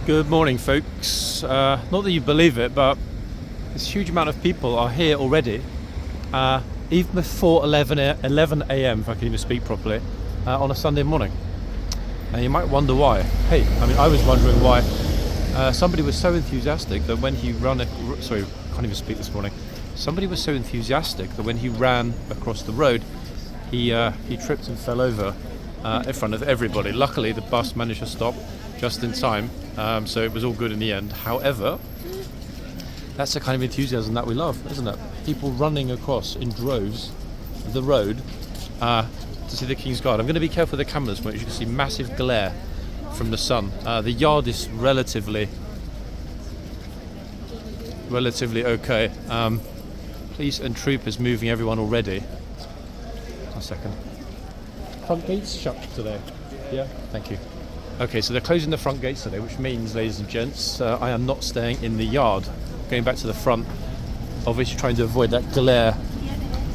Good morning, folks. Not that you believe it, but this huge amount of people are here already, even before 11 a.m, if I can even speak properly, on a Sunday morning. And you might wonder why. Hey, I was wondering why somebody was so enthusiastic that when he sorry, I can't even speak this morning. Somebody was so enthusiastic that when he ran across the road, he tripped and fell over in front of everybody. Luckily, the bus managed to stop just in time, so it was all good in the end. However, that's the kind of enthusiasm that we love, isn't it? People running across in droves the road to see the King's Guard. I'm going to be careful with the cameras, but as you can see, massive glare from the sun. The yard is relatively okay. Police and troopers moving everyone already. One second. Front gates shut today. Yeah, thank you. Okay, so they're closing the front gates today, which means, ladies and gents, I am not staying in the yard. Going back to the front, obviously trying to avoid that glare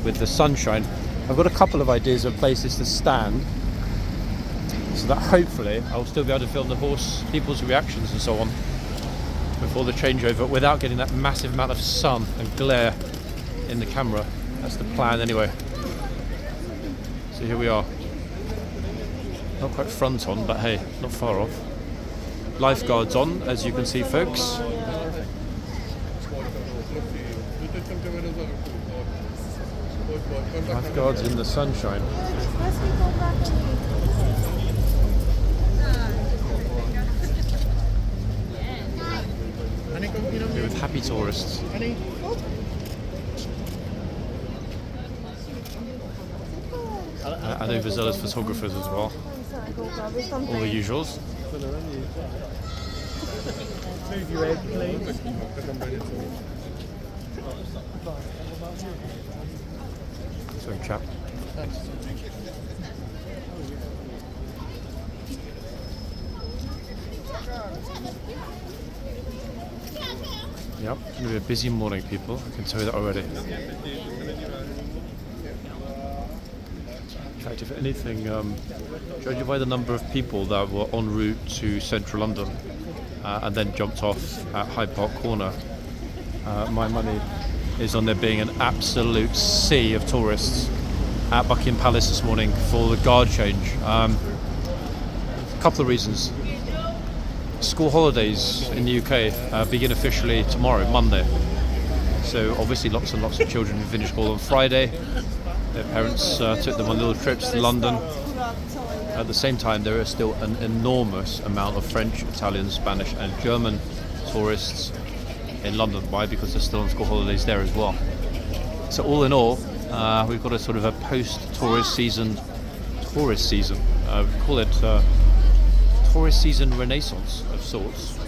with the sunshine. I've got a couple of ideas of places to stand, so that hopefully I'll still be able to film the people's reactions and so on before the changeover without getting that massive amount of sun and glare in the camera. That's the plan anyway. So here we are. Not quite front on, but hey, not far off. Lifeguards on, as you can see, folks. Lifeguards in the sunshine. Here with happy tourists. And overzealous photographers as well. All the usuals. Sorry, chap. Yep, it's going to be a busy morning, people. I can tell you that already. In fact, if anything, judging by the number of people that were en route to central London and then jumped off at Hyde Park Corner, my money is on there being an absolute sea of tourists at Buckingham Palace this morning for the guard change. A couple of reasons. School holidays in the UK begin officially tomorrow, Monday. So obviously lots and lots of children who finished school on Friday. Their parents took them on little trips to London. At the same time, there is still an enormous amount of French, Italian, Spanish and German tourists in London. Why? Because they're still on school holidays there as well. So all in all, we've got a sort of a post-tourist season. We call it tourist season renaissance of sorts.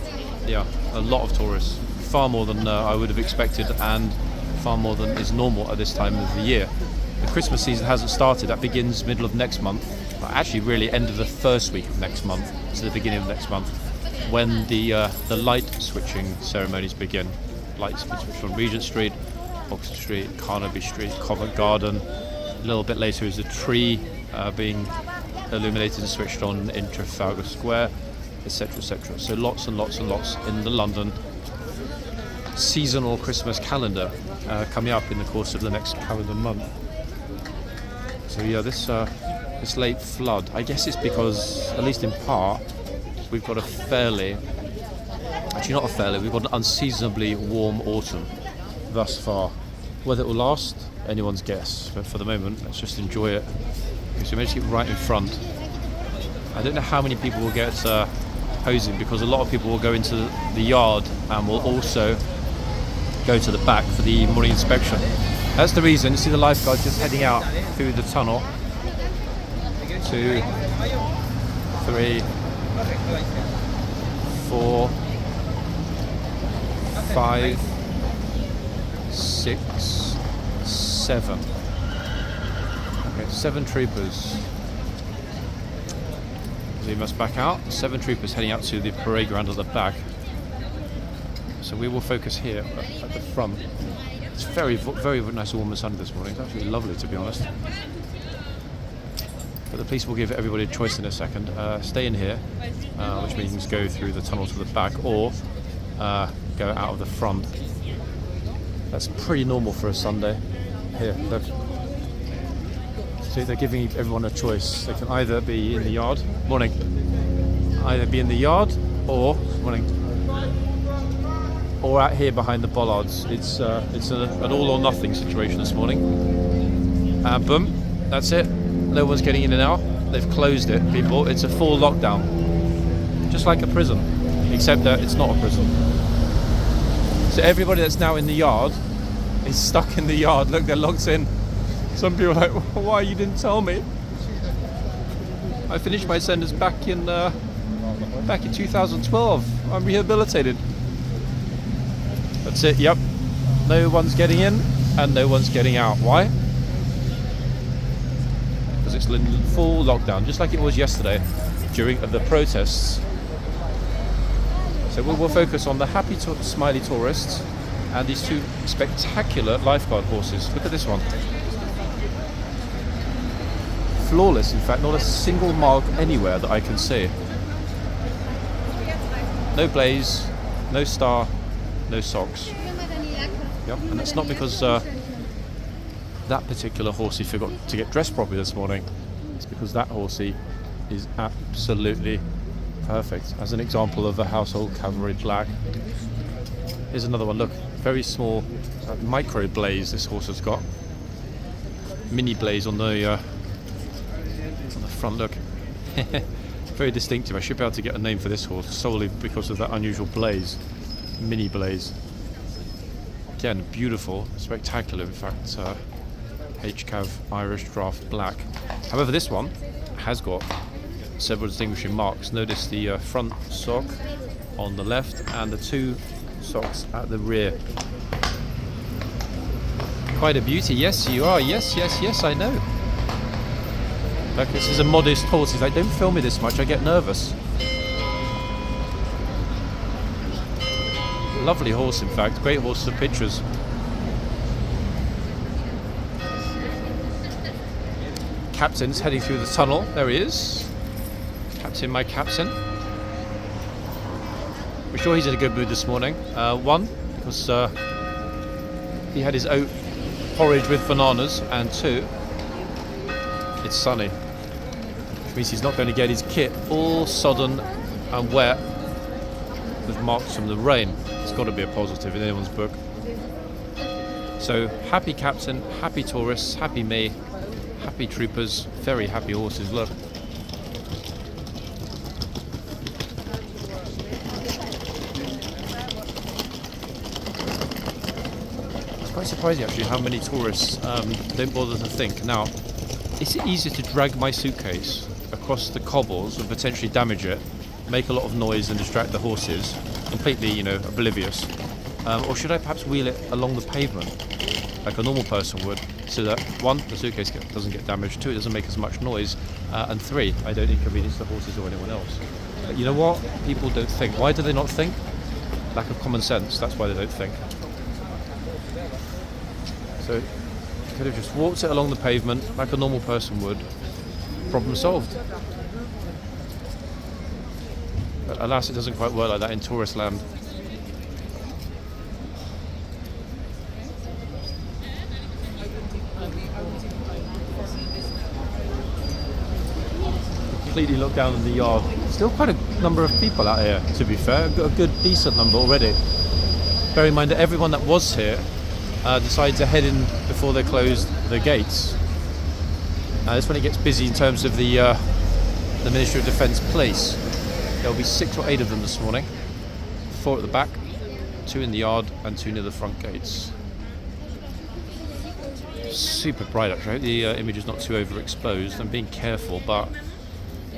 Yeah, a lot of tourists. Far more than I would have expected and far more than is normal at this time of the year. The Christmas season hasn't started. That begins middle of next month. Actually, really end of the first week of next month to the beginning of next month, when the light switching ceremonies begin. Lights be switched on Regent Street, Oxford Street, Carnaby Street, Covent Garden. A little bit later is a tree being illuminated and switched on in Trafalgar Square, etc., etc. So lots and lots and lots in the London seasonal Christmas calendar coming up in the course of the next calendar month. So yeah, this late flood, I guess it's because, at least in part, we've got we've got an unseasonably warm autumn thus far. Whether it will last, anyone's guess, but for the moment, let's just enjoy it. Okay, so we managed to get right in front. I don't know how many people will get hosing, because a lot of people will go into the yard and will also go to the back for the morning inspection. That's the reason. You see the lifeguard just heading out through the tunnel. 2, 3, 4, 5, 6, 7. Okay, 7 troopers. So we must back out. 7 troopers heading out to the parade ground at the back. So we will focus here at the front. It's very, very nice warm and sunny this morning. It's absolutely lovely, to be honest. but the police will give everybody a choice in a second. Stay in here, which means go through the tunnel to the back, or go out of the front. That's pretty normal for a Sunday. Here, look. So they're giving everyone a choice. They can either be in the yard, morning, either be in the yard or morning, or out here behind the bollards. It's an all or nothing situation this morning. Boom, that's it. No one's getting in and out. They've closed it, people. It's a full lockdown, just like a prison, except that it's not a prison. So everybody that's now in the yard is stuck in the yard. Look, they're locked in. Some people are like, why you didn't tell me? I finished my sentence back in 2012. I'm rehabilitated. That's it, yep. No one's getting in and no one's getting out. Why? Because it's full lockdown, just like it was yesterday during the protests. So we'll focus on the happy, smiley tourists and these two spectacular lifeguard horses. Look at this one. Flawless, in fact, not a single mark anywhere that I can see. No blaze, no star, no socks. Yep, and it's not because that particular horsey forgot to get dressed properly this morning. It's because that horsey is absolutely perfect. As an example of a household cavalry black. Here's another one, look, very small micro blaze this horse has got. Mini blaze on the front, look. Very distinctive. I should be able to get a name for this horse solely because of that unusual blaze. Mini blaze. Again, beautiful, spectacular, in fact, HCAV Irish Draft Black. However, this one has got several distinguishing marks. Notice the front sock on the left and the two socks at the rear. Quite a beauty. Yes, you are. Yes, yes, yes, I know. Look, this is a modest horse. He's like, don't film me this much, I get nervous. Lovely horse, in fact. Great horse for pictures. Captain's heading through the tunnel. There he is. Captain, my captain. We're sure he's in a good mood this morning. One, because he had his oat porridge with bananas, and two, it's sunny, which means he's not going to get his kit all sodden and wet with marks from the rain. It's got to be a positive in anyone's book. So happy captain, happy tourists, happy me, happy troopers, very happy horses. Look. It's quite surprising actually how many tourists don't bother to think. Now, is it easier to drag my suitcase across the cobbles and potentially damage it, make a lot of noise and distract the horses, completely, you know, oblivious? Or should I perhaps wheel it along the pavement like a normal person would, so that one, the suitcase doesn't get damaged, two, it doesn't make as much noise, and three, I don't inconvenience the horses or anyone else. But you know what? People don't think. Why do they not think? Lack of common sense. That's why they don't think. So could have just walked it along the pavement like a normal person would. Problem solved. But alas, it doesn't quite work like that in tourist land. Completely looked down in the yard. Still quite a number of people out here, to be fair. Got a good, decent number already. Bear in mind that everyone that was here decided to head in before they closed the gates. That's when it gets busy in terms of the Ministry of Defence police. There'll be 6 or 8 of them this morning. 4 at the back, 2 in the yard, and 2 near the front gates. Super bright actually. I hope the image is not too overexposed. I'm being careful, but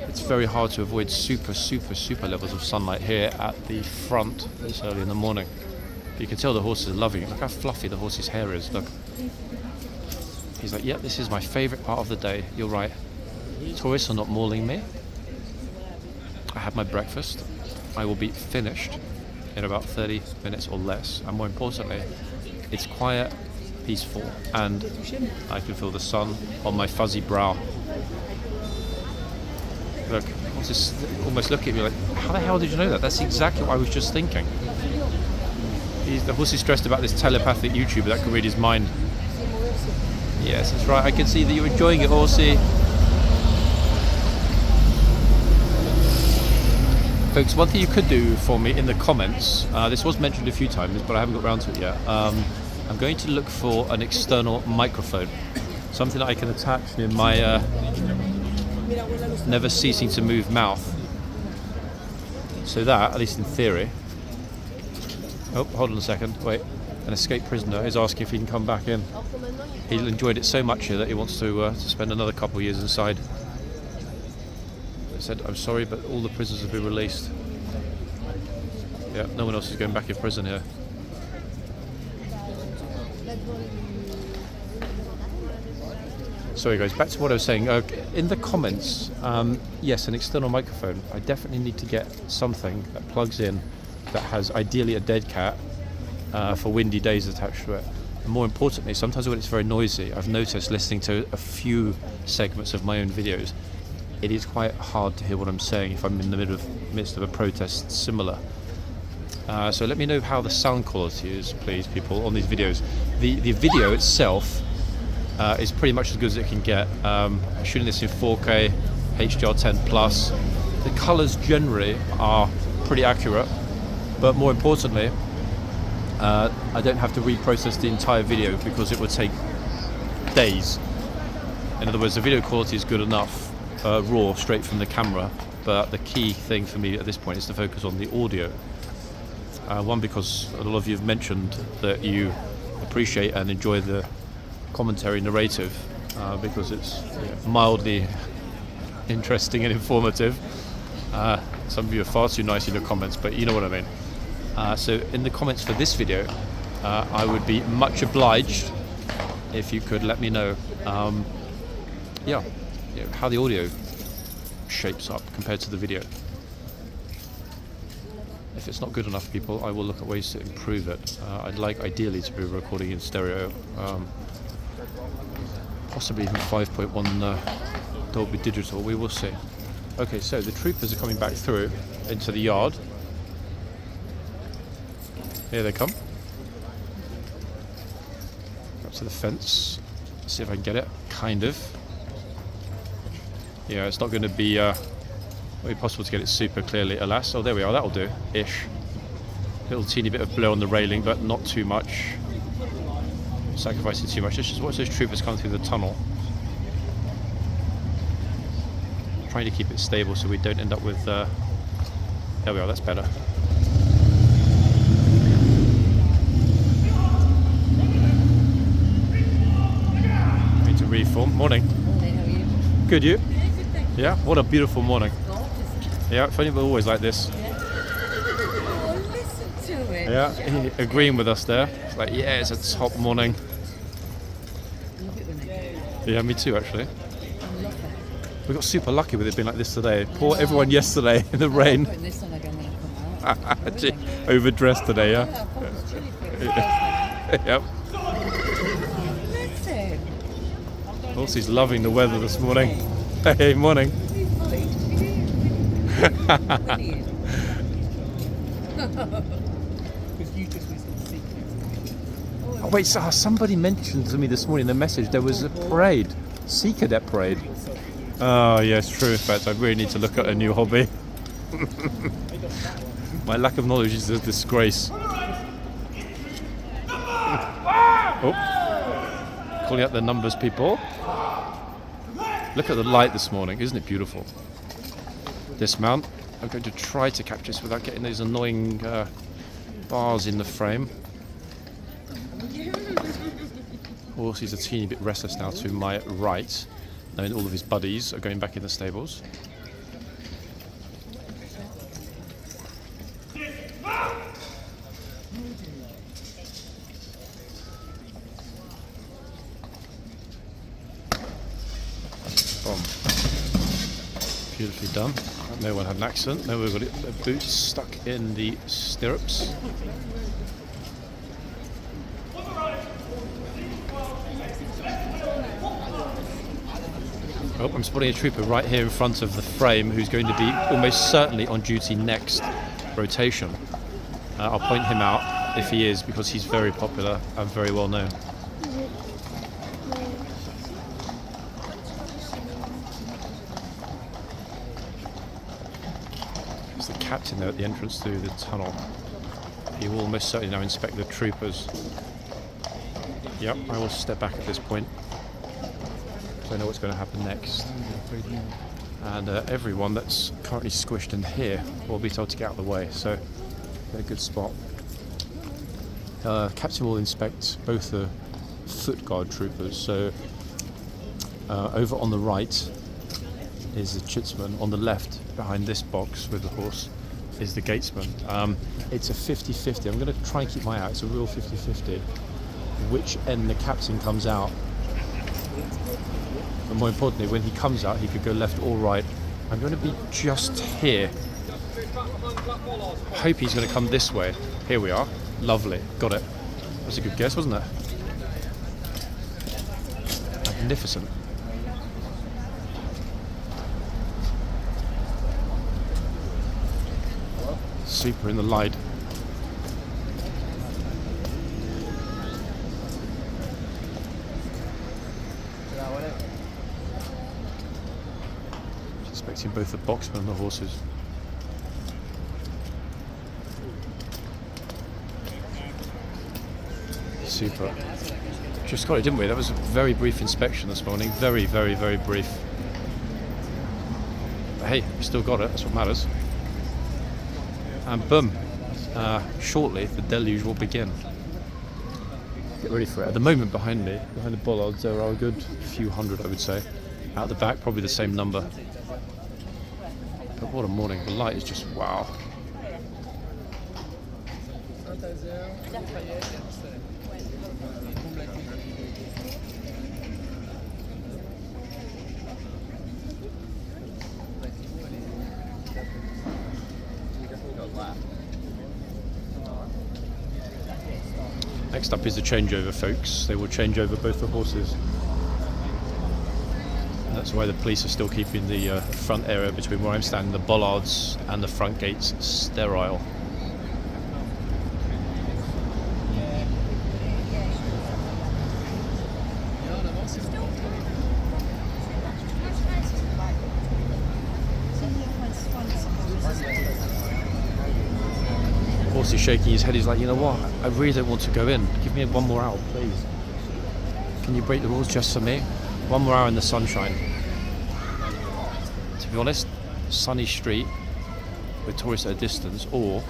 it's very hard to avoid super levels of sunlight here at the front this early in the morning. But you can tell the horses are loving it. Look how fluffy the horse's hair is. Look. He's like, yeah, this is my favourite part of the day. You're right. Tourists are not mauling me. I had my breakfast. I will be finished in about 30 minutes or less. And more importantly, it's quiet, peaceful, and I can feel the sun on my fuzzy brow. Look, horses almost look at me like, how the hell did you know that? That's exactly what I was just thinking. The horse is stressed about this telepathic YouTuber that can read his mind. Yes, that's right. I can see that you're enjoying it, horsey. Folks, one thing you could do for me in the comments, this was mentioned a few times, but I haven't got around to it yet. I'm going to look for an external microphone, something that I can attach near my never ceasing to move mouth, so that, at least in theory. Oh, hold on a second, wait. An escaped prisoner is asking if he can come back in. He enjoyed it so much here that he wants to spend another couple of years inside. They said, I'm sorry, but all the prisoners have been released. Yeah, no one else is going back in prison here. Sorry guys, back to what I was saying. In the comments, yes, an external microphone. I definitely need to get something that plugs in, that has ideally a dead cat for windy days attached to it. And more importantly, sometimes when it's very noisy, I've noticed listening to a few segments of my own videos, it is quite hard to hear what I'm saying if I'm in the midst of a protest similar. So let me know how the sound quality is, please, people, on these videos. The video itself is pretty much as good as it can get. I'm shooting this in 4K, HDR10+. The colours generally are pretty accurate, but more importantly, I don't have to reprocess the entire video because it would take days. In other words, the video quality is good enough, raw, straight from the camera, but the key thing for me at this point is to focus on the audio. One, because a lot of you have mentioned that you appreciate and enjoy the commentary narrative because it's mildly interesting and informative. Some of you are far too nice in your comments, but you know what I mean. So in the comments for this video, I would be much obliged if you could let me know how the audio shapes up compared to the video. If it's not good enough, people, I will look at ways to improve it. I'd like ideally to be recording in stereo, possibly even 5.1 Dolby Digital. We will see. Okay, so the troopers are coming back through into the yard. Here they come. Up to the fence. See if I can get it. Kind of. Yeah, it's not going to be possible to get it super clearly, alas. Oh, there we are. That'll do. Ish. Little teeny bit of blow on the railing, but not too much. Sacrificing too much. Let's just watch those troopers come through the tunnel. Trying to keep it stable so we don't end up with... there we are. That's better. Need to reform. Morning. Morning, how are you? Good, you? Yeah, good, thank you. Yeah, what a beautiful morning. Yeah, if only we're always like this. Oh, listen to it. Yeah, agreeing with us there. It's like, yeah, it's a top morning. Love it when they Yeah, me too, actually. I love that. We got super lucky with it being like this today. Poor everyone yesterday in the rain. Putting this on again when I come out. Gee, overdressed today, yeah? I thought it was chilly for it. Yep. Listen. Horsey's loving the weather this morning. Hey, morning. Oh, wait, so somebody mentioned to me this morning in the message there was a parade, Sea Cadet parade. Oh, yes, true. In fact, I really need to look at a new hobby. My lack of knowledge is a disgrace. Oh, calling out the numbers, people. Look at the light this morning. Isn't it beautiful? Dismount. I'm going to try to capture this without getting those annoying bars in the frame. Horsey's a teeny bit restless now to my right, knowing all of his buddies are going back in the stables. Boom. Beautifully done. No one had an accident. No one got their boots stuck in the stirrups. Oh, I'm spotting a trooper right here in front of the frame who's going to be almost certainly on duty next rotation. I'll point him out if he is, because he's very popular and very well known. There's the captain there at the entrance to the tunnel. He will almost certainly now inspect the troopers. Yep, I will step back at this point. I know what's going to happen next. And everyone that's currently squished in here will be told to get out of the way, so a good spot. Captain will inspect both the foot guard troopers, so over on the right is the chitsman, on the left behind this box with the horse is the gatesman. It's a 50-50. I'm going to try and keep my eye out. It's a real 50-50 which end the captain comes out. But more importantly, when he comes out, he could go left or right. I'm going to be just here. I hope he's going to come this way. Here we are. Lovely. Got it. That's a good guess, wasn't it? Magnificent. Super in the light. Inspecting both the boxmen and the horses. Super. Just got it, didn't we? That was a very brief inspection this morning. Very, very, very brief. But hey, we still got it. That's what matters. And boom. Shortly, the deluge will begin. Get ready for it. At the moment, behind me, behind the bollards, there are a good few hundred, I would say. Out the back, probably the same number. But what a morning. The light is just wow. Next up is the changeover, folks. They will change over both the horses. And that's why the police are still keeping the front area between where I'm standing, the bollards, and the front gates sterile. He's shaking his head. He's like, you know what? I really don't want to go in. Give me one more hour, please. Can you break the rules just for me? One more hour in the sunshine. To be honest, sunny street with tourists at a distance, or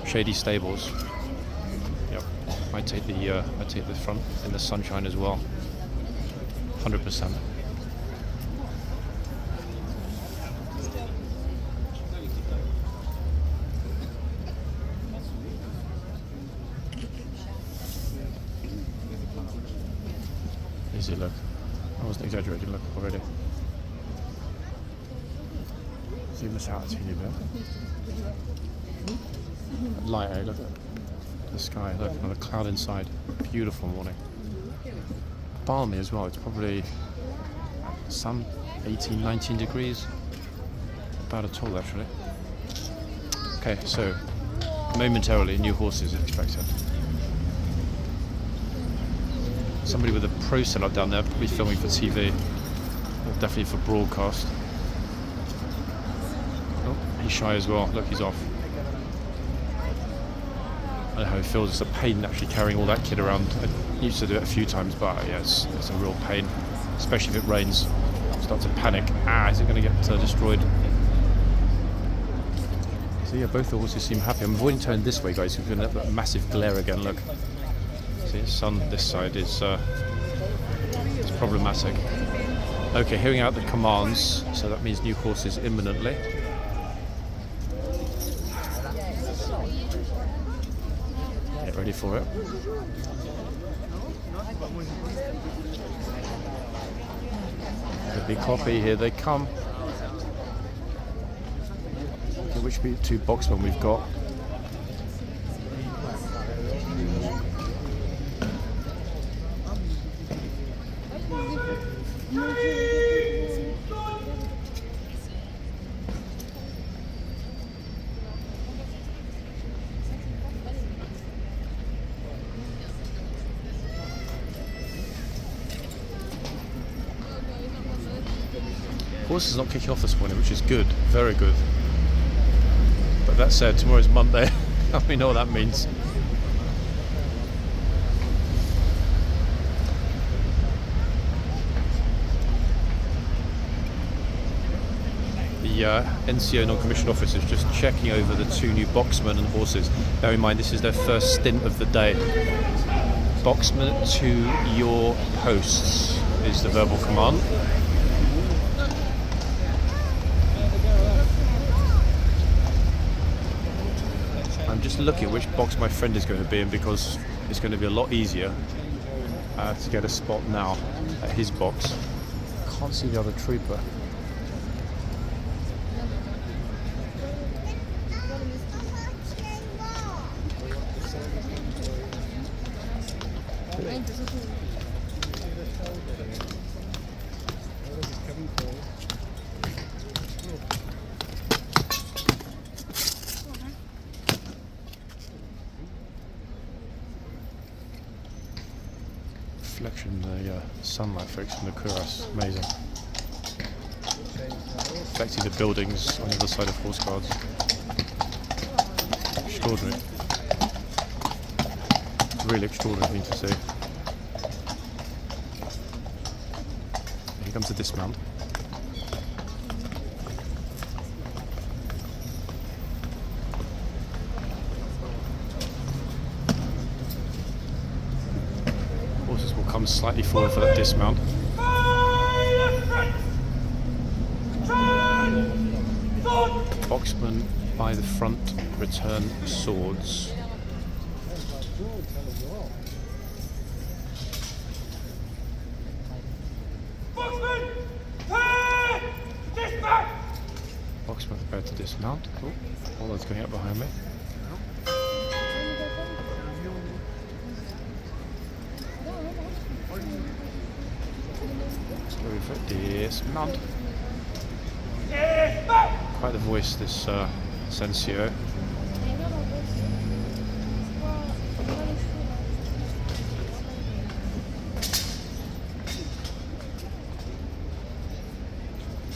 shady stables. Yep, I take the front in the sunshine as well. 100%. Easy look. I wasn't exaggerating, look already. Zoom this out a teeny bit. Light, eh? Look at the sky, look, and the cloud inside. Beautiful morning. Balmy as well, it's probably some 18, 19 degrees. Not bad at all, actually. Okay, so momentarily new horses expected. Somebody with a pro setup down there, probably filming for TV, or definitely for broadcast. Oh, he's shy as well. Look, he's off. I don't know how it feels. It's a pain actually carrying all that kit around. I used to do it a few times, but yeah, it's a real pain, especially if it rains. I start to panic. Is it going to get destroyed? So yeah, both the horses seem happy. I'm avoiding turning this way, guys. We're going to have that massive glare again. Look. The sun this side is problematic. Okay, hearing out the commands, so that means new horses imminently. Get ready for it. Could be copy, here they come. Okay, which be two boxmen we've got. Horses not kicking off this morning, which is good, very good. But that said, tomorrow's Monday. We know what that means. The NCO non-commissioned officers just checking over the 2 new boxmen and horses. Bear in mind, this is their first stint of the day. Boxmen to your posts is the verbal command. I'm just looking at which box my friend is going to be in, because it's going to be a lot easier to get a spot now at his box. Can't see the other trooper. Reflection, the sunlight folks from the cuirass, amazing. Affecting the buildings on the other side of horseguards. Extraordinary. Really extraordinary thing to see. Here comes the dismount. Horses will come slightly forward for that dismount. Boxmen by the front return swords. Boxmen prepared to dismount. Cool. All that's going up behind me. Let's go for dismount. Quite the voice, this Sensio.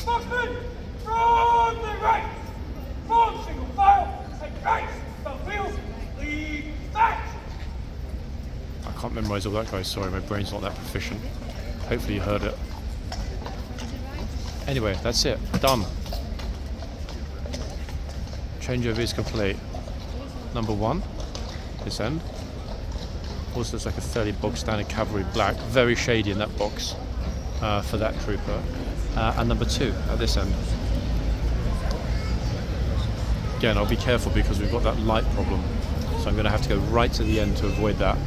Boxmen, from the right, form single file, take base, the field, lead back. I can't memorise all that, guys. Sorry, my brain's not that proficient. Hopefully you heard it. Anyway, that's it. Done. Changeover is complete. Number 1, this end. Also looks like a fairly bog standard cavalry black. Very shady in that box for that trooper. And number 2 at this end. Again, I'll be careful because we've got that light problem. So I'm going to have to go right to the end to avoid that.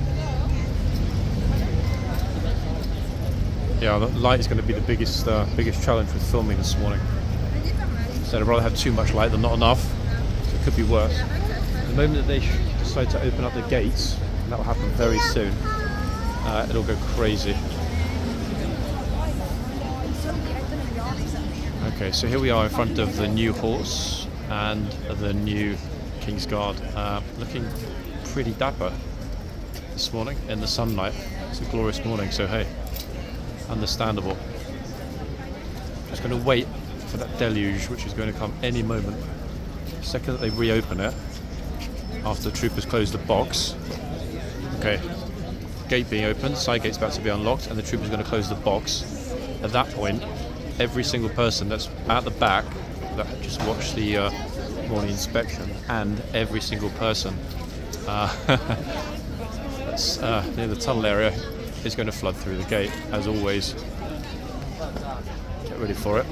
Yeah, the light is going to be the biggest challenge with filming this morning. So I'd rather have too much light than not enough. So it could be worse. The moment that they decide to open up the gates, and that will happen very soon, it'll go crazy. Okay, so here we are in front of the new horse and the new kingsguard, looking pretty dapper this morning in the sunlight. It's a glorious morning, so hey, understandable. Just going to wait for that deluge, which is going to come any moment. The second that they reopen it, after the troopers close the box. Okay, gate being opened, side gate's about to be unlocked, and the troopers are going to close the box. At that point, every single person that's at the back that just watched the morning inspection, and every single person that's near the tunnel area is going to flood through the gate, as always. Get ready for it.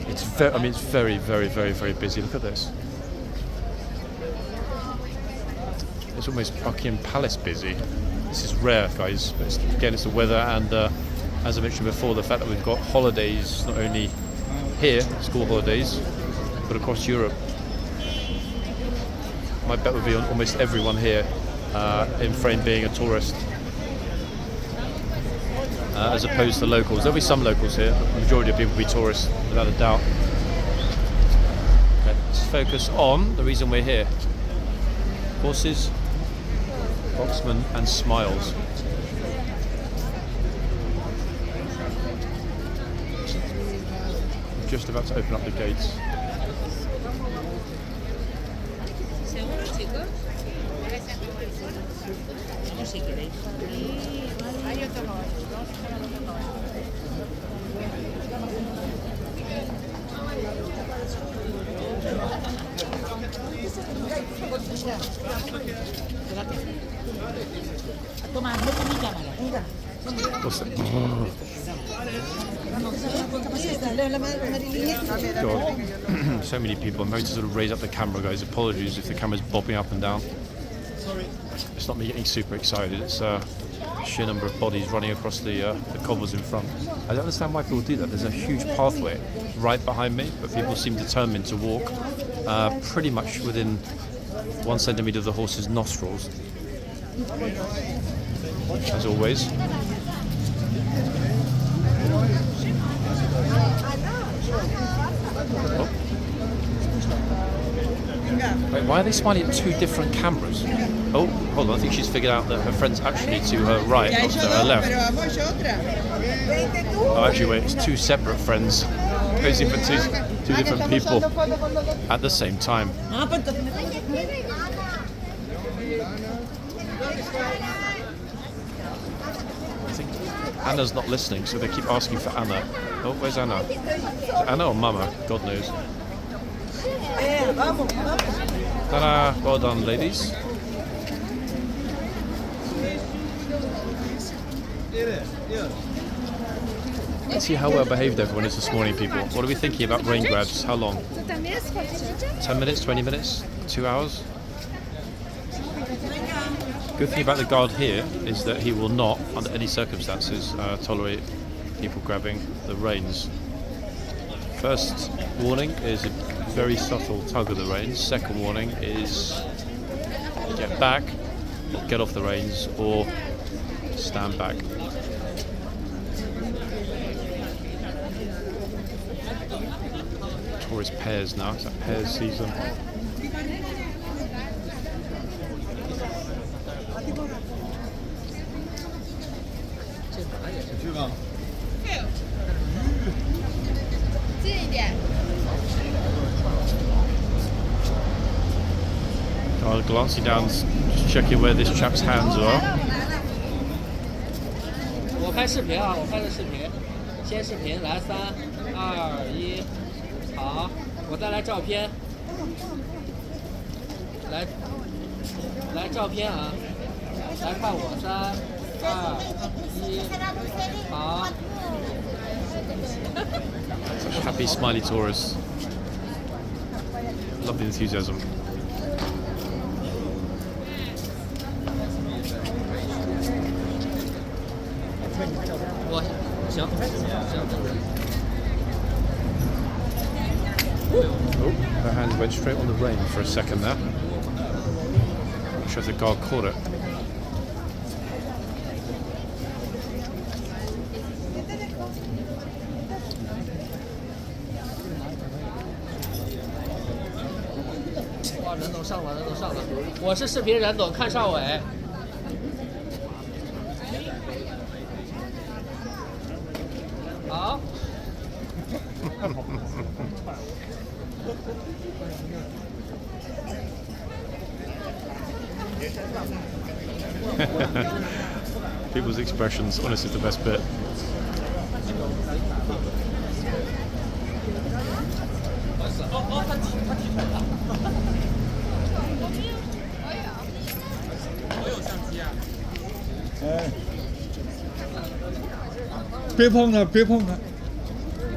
It's very, very, very, very busy. Look at this. It's almost Buckinghampalace busy. This is rare, guys. But again, it's the weather, and as I mentioned before, the fact that we've got holidays not only here, school holidays, but across Europe. My bet would be on almost everyone here in frame being a tourist, as opposed to locals. There'll be some locals here, but the majority of people will be tourists, without a doubt. Okay, let's focus on the reason we're here. Horses, Boxmen and smiles. just about to open up the gates. What's that? God. So many people. I'm going to sort of raise up the camera, guys. Apologies if the camera's bobbing up and down. It's not me getting super excited. It's sheer number of bodies running across the cobbles in front. I don't understand why people do that. There's a huge pathway right behind me, but people seem determined to walk pretty much within 1 centimetre of the horse's nostrils. As always. Oh. Wait, why are they smiling at two different cameras? Oh, hold on, I think she's figured out that her friend's actually to her right, not to her left. Oh, actually, wait, it's two separate friends posing for two different people at the same time. I think Anna's not listening, so they keep asking for Anna. Oh, where's Anna? Is it Anna or Mama? God knows. Ta-da! Well done, ladies. Let's see how well behaved everyone is this morning, people. What are we thinking about rain grabs? How long? 10 minutes? 20 minutes? 2 hours? Good thing about the guard here is that he will not, under any circumstances, tolerate people grabbing the reins. First warning is a very subtle tug of the reins. Second warning is get back, or get off the reins, or stand back. Tourist pairs now, it's like pairs season. Glancing down, just checking where this chap's hands are. 我拍视频啊，我拍的视频，先视频，来3、2、1，好，我再来照片，来照片啊，来看我3、2、1，好。 Such happy, smiley tourists. Love the enthusiasm. Oh, her hands went straight on the rein for a second there. Not sure if the guard caught it.哇，人都上了，人都上了。我是视频人总，看上尾。好。People's expressions, honestly, the best bit.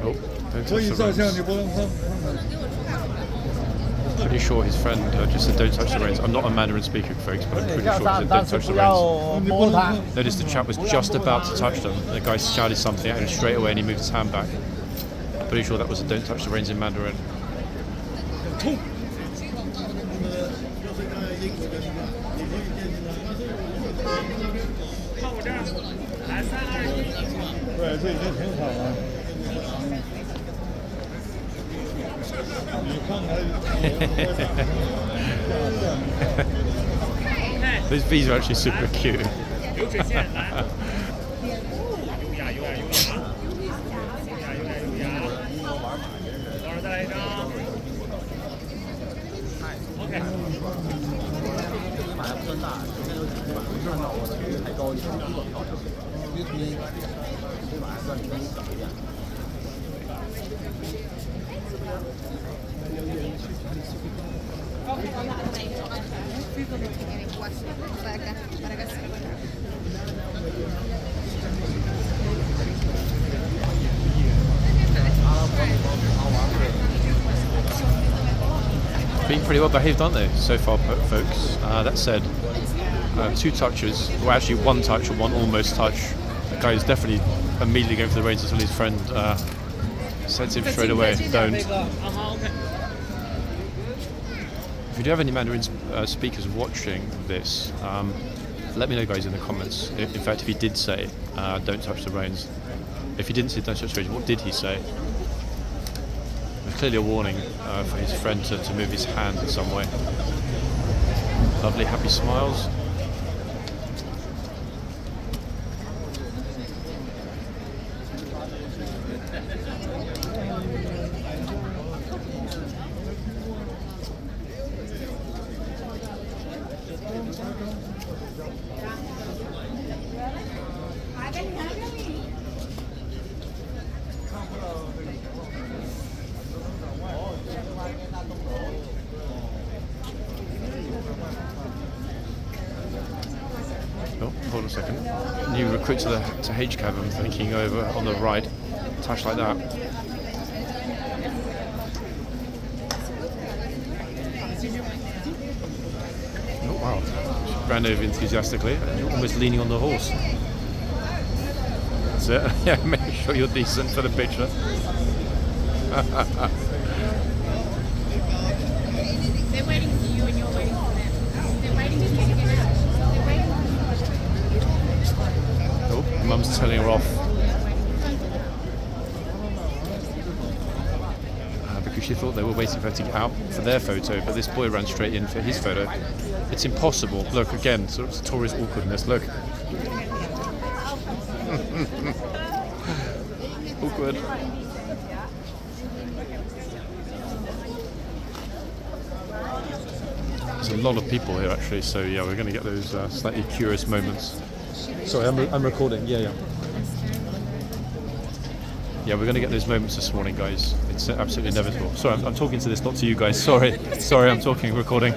Oh, don't touch the reins. Pretty sure his friend just said don't touch the reins. I'm not a Mandarin speaker, folks, but I'm pretty sure he said don't touch the reins. Notice the chap was just about to touch them. The guy shouted something at him straight away and he moved his hand back. I'm pretty sure that was a don't touch the reins in Mandarin. Those bees are actually super cute. Been pretty well behaved, aren't they, so far, folks? That said, 2 touches, well actually 1 touch and 1 almost touch. The guy is definitely immediately going for the reins until his friend sends him straight away. Don't. If you do have any Mandarin speakers watching this, let me know, guys, in the comments. In fact, if he did say, don't touch the reins. If he didn't say don't touch the reins, what did he say? Clearly a warning for his friend to move his hand in some way. Lovely, happy smiles. Oh, hold on a second. New recruit to HCAV, I'm thinking, over on the right. Touch like that. Oh, wow. She ran over enthusiastically, almost leaning on the horse. That's it. Yeah, make sure you're decent for the picture. They're waiting for you and you're waiting for them. They're waiting for you to get out. They're waiting for you. Oh, Mum's telling her off. Because she thought they were waiting for her to get out for their photo, but this boy ran straight in for his photo. It's impossible. Look, again, sort of tourist awkwardness. Look. Awkward. There's a lot of people here, actually, so yeah, we're going to get those slightly curious moments. Sorry, I'm recording. Yeah. Yeah, we're going to get those moments this morning, guys. It's absolutely inevitable. Sorry, I'm talking to this, not to you guys. Sorry, I'm talking, recording.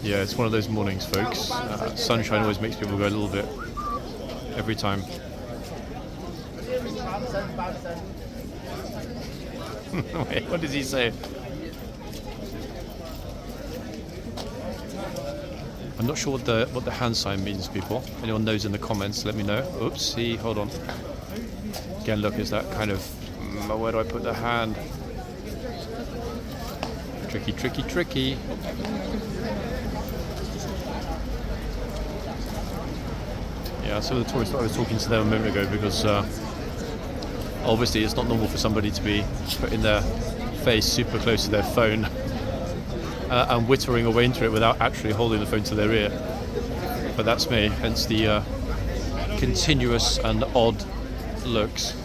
Yeah, it's one of those mornings, folks. Sunshine always makes people go a little bit every time. Wait, what does he say? I'm not sure what the hand sign means, people. Anyone knows in the comments, let me know. Oops, hold on. Again, look, is that kind of, where do I put the hand? Tricky, tricky, tricky. Yeah, so the tourists, I was talking to them a moment ago because obviously it's not normal for somebody to be putting their face super close to their phone and whittering away into it without actually holding the phone to their ear. But that's me, hence the continuous and odd looks.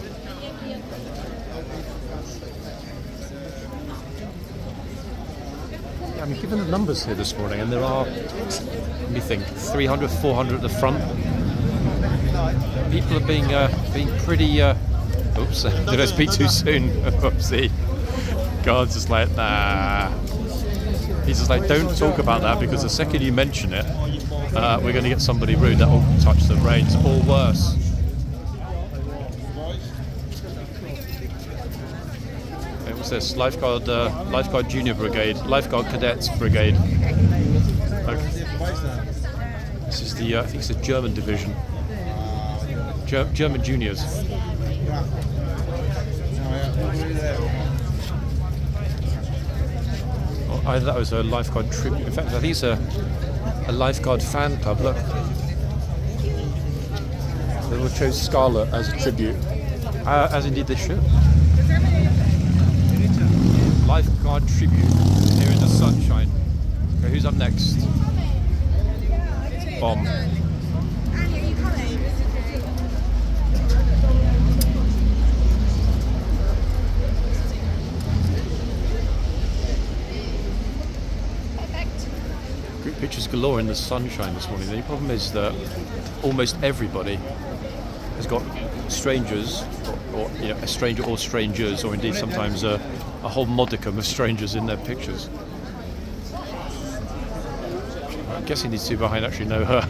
Yeah, I mean, given the numbers here this morning, and there are, let me think, 300, 400 at the front, people are being pretty, oops, did I speak too soon? Oopsie. God's just like, nah. He's just like, don't talk about that, because the second you mention it, we're going to get somebody rude that will touch the reins, or worse. What's this? Lifeguard Junior Brigade, Lifeguard Cadets Brigade. Okay. This is the, I think it's the German division. German juniors. Either that was a lifeguard tribute. In fact, I think it's a lifeguard fan club. Look, they all chose Scarlet as a tribute, as indeed they should. Lifeguard tribute here in the sunshine. Okay, who's up next? Bomb. pictures galore in the sunshine this morning. The problem is that almost everybody has got strangers, or you know, a stranger or strangers, or indeed sometimes a whole modicum of strangers in their pictures. I'm guessing these two behind actually know her.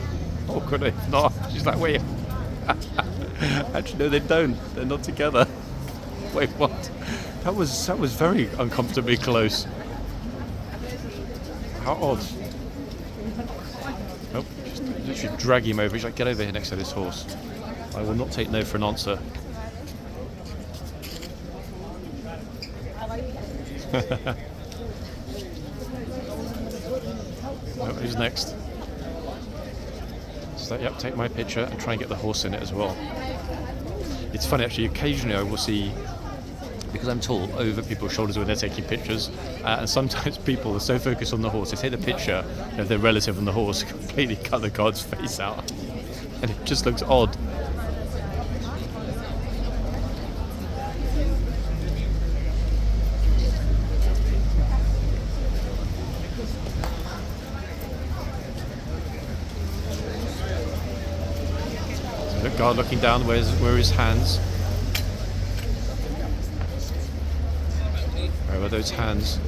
Or could they not? She's like, wait. Actually, no, they don't. They're not together. Wait, what? That was very uncomfortably close. How odd. Nope, just literally drag him over. He's like, get over here next to this horse. I will not take no for an answer. Oh, who's next? So, yep, take my picture and try and get the horse in it as well. It's funny actually, occasionally I will see, because I'm tall, over people's shoulders when they're taking pictures, and sometimes people are so focused on the horse, they take the picture of their relative on the horse, completely cut the guard's face out, and it just looks odd. So the guard looking down, where are his hands? Where are those hands?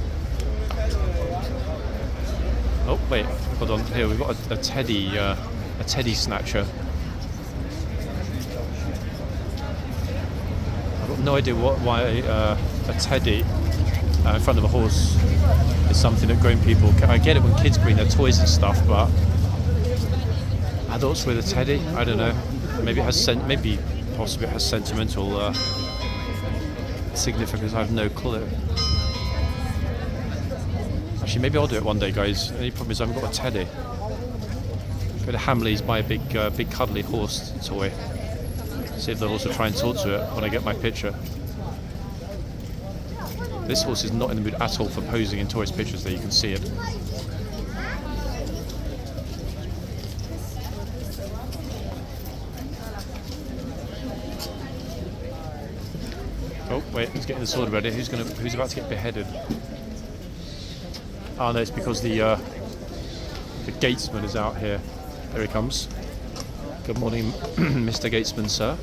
Oh wait, hold on. Here we've got a teddy snatcher. I've got no idea why a teddy in front of a horse is something that grown people. I get it when kids bring their toys and stuff, but adults with a teddy, I don't know. Maybe it has possibly it has sentimental significance. I have no clue. Actually, maybe I'll do it one day, guys. The only problem is I haven't got a teddy. Go to Hamley's, buy a big cuddly horse toy. See if the horse will try and talk to it when I get my picture. This horse is not in the mood at all for posing in tourist pictures. There, you can see it. Oh wait, he's getting the sword ready. Who's about to get beheaded? Oh no, it's because the gatesman is out here. There he comes. Good morning, Mr. Gatesman, sir.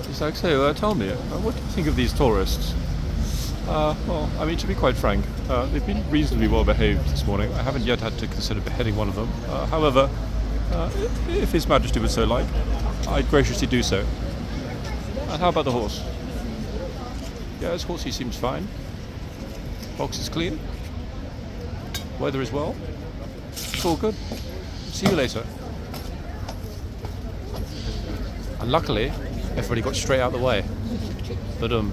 He's like, so tell me, what do you think of these tourists? Well, I mean, to be quite frank, they've been reasonably well behaved this morning. I haven't yet had to consider beheading one of them. However, if His Majesty would so like, I'd graciously do so. And how about the horse? Yeah, this horsey seems fine. Box is clean. Weather is well. It's all good. See you later. And luckily, everybody got straight out of the way. But no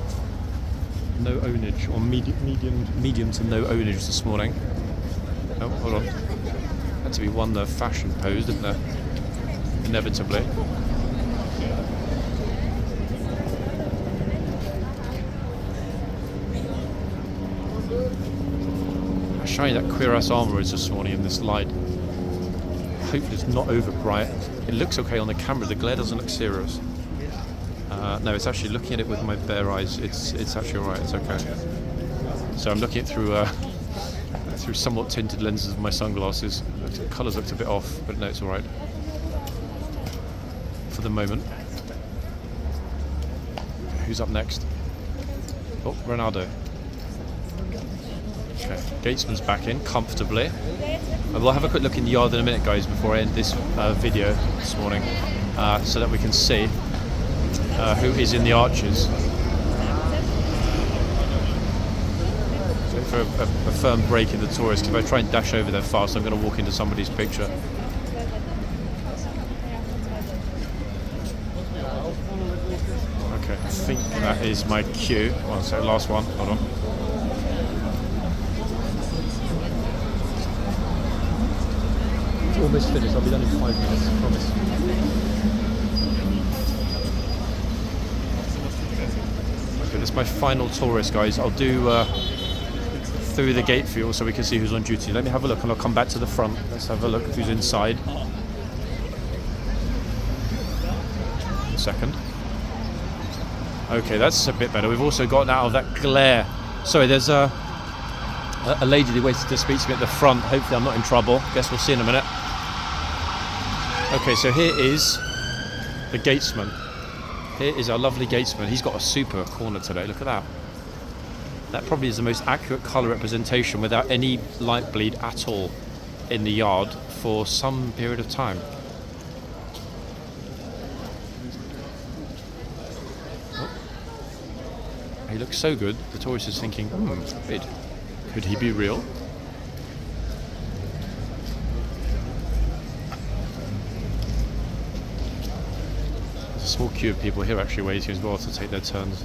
ownage, or medium to no ownage this morning. Oh, hold on. Had to be one the fashion pose, didn't there? Inevitably. How shiny that queer ass armour is this morning in this light. Hopefully it's not over bright. It looks okay on the camera, the glare doesn't look serious. No, it's actually looking at it with my bare eyes. It's actually alright, it's okay. So I'm looking at it through somewhat tinted lenses of my sunglasses. The colours looked a bit off, but no, it's alright. For the moment. Who's up next? Oh, Ronaldo. Okay, Gatesman's back in comfortably. We'll have a quick look in the yard in a minute, guys, before I end this video this morning, so that we can see who is in the archers. So for a firm break in the tourists, if I try and dash over there fast, I'm going to walk into somebody's picture. Okay, I think that is my cue. One sec, last one, hold on. Almost finished. I'll be done in 5 minutes, I promise. Okay, this is my final tourist, guys. I'll do through the gate for you so we can see who's on duty. Let me have a look and I'll come back to the front. Let's have a look at who's inside. A second. Okay, that's a bit better. We've also gotten out of that glare. Sorry, there's a lady that waited to speak to me at the front. Hopefully I'm not in trouble. Guess we'll see in a minute. Okay, so here is the gatesman. Here is our lovely gatesman. He's got a super corner today. Look at that. That probably is the most accurate colour representation without any light bleed at all in the yard for some period of time. Oh. He looks so good. The tourist is thinking, could he be real? There's a small queue of people here actually waiting as well to take their turns.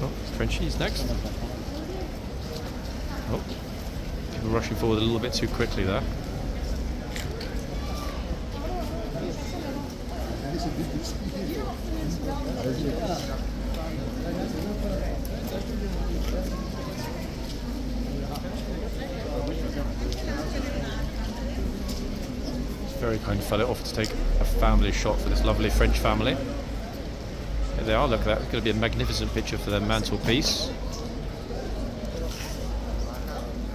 Oh, Frenchie's next. Oh, people rushing forward a little bit too quickly there. Very kind fellow offered to take a family shot for this lovely French family. There they are, look at that. It's going to be a magnificent picture for their mantelpiece.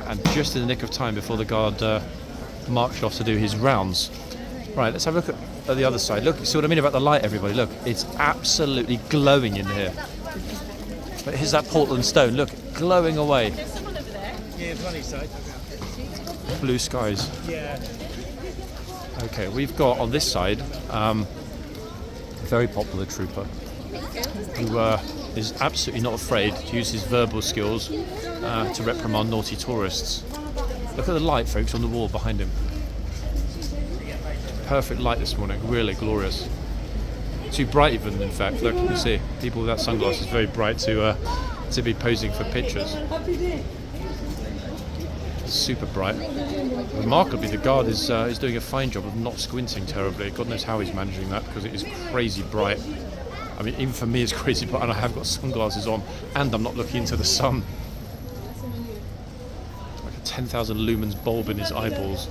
And just in the nick of time before the guard marched off to do his rounds. Right, let's have a look at the other side. Look, see what I mean about the light, everybody? Look, it's absolutely glowing in here. But here's that Portland stone, look, glowing away. There's someone over there. Yeah, funny side. Blue skies. Yeah. Okay, we've got on this side a very popular trooper who is absolutely not afraid to use his verbal skills to reprimand naughty tourists. Look at the light, folks, on the wall behind him. Perfect light this morning, really glorious. Too bright even, in fact. Look, you can see people without sunglasses, very bright to be posing for pictures. Super bright. Remarkably, the guard is doing a fine job of not squinting terribly. God knows how he's managing that because it is crazy bright. I mean, even for me it's crazy bright, and I have got sunglasses on and I'm not looking into the sun. Like a 10,000 lumens bulb in his eyeballs.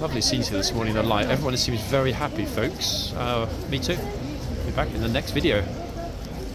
Lovely scenes here this morning, the light. Everyone seems very happy, folks. Me too. Be back in the next video.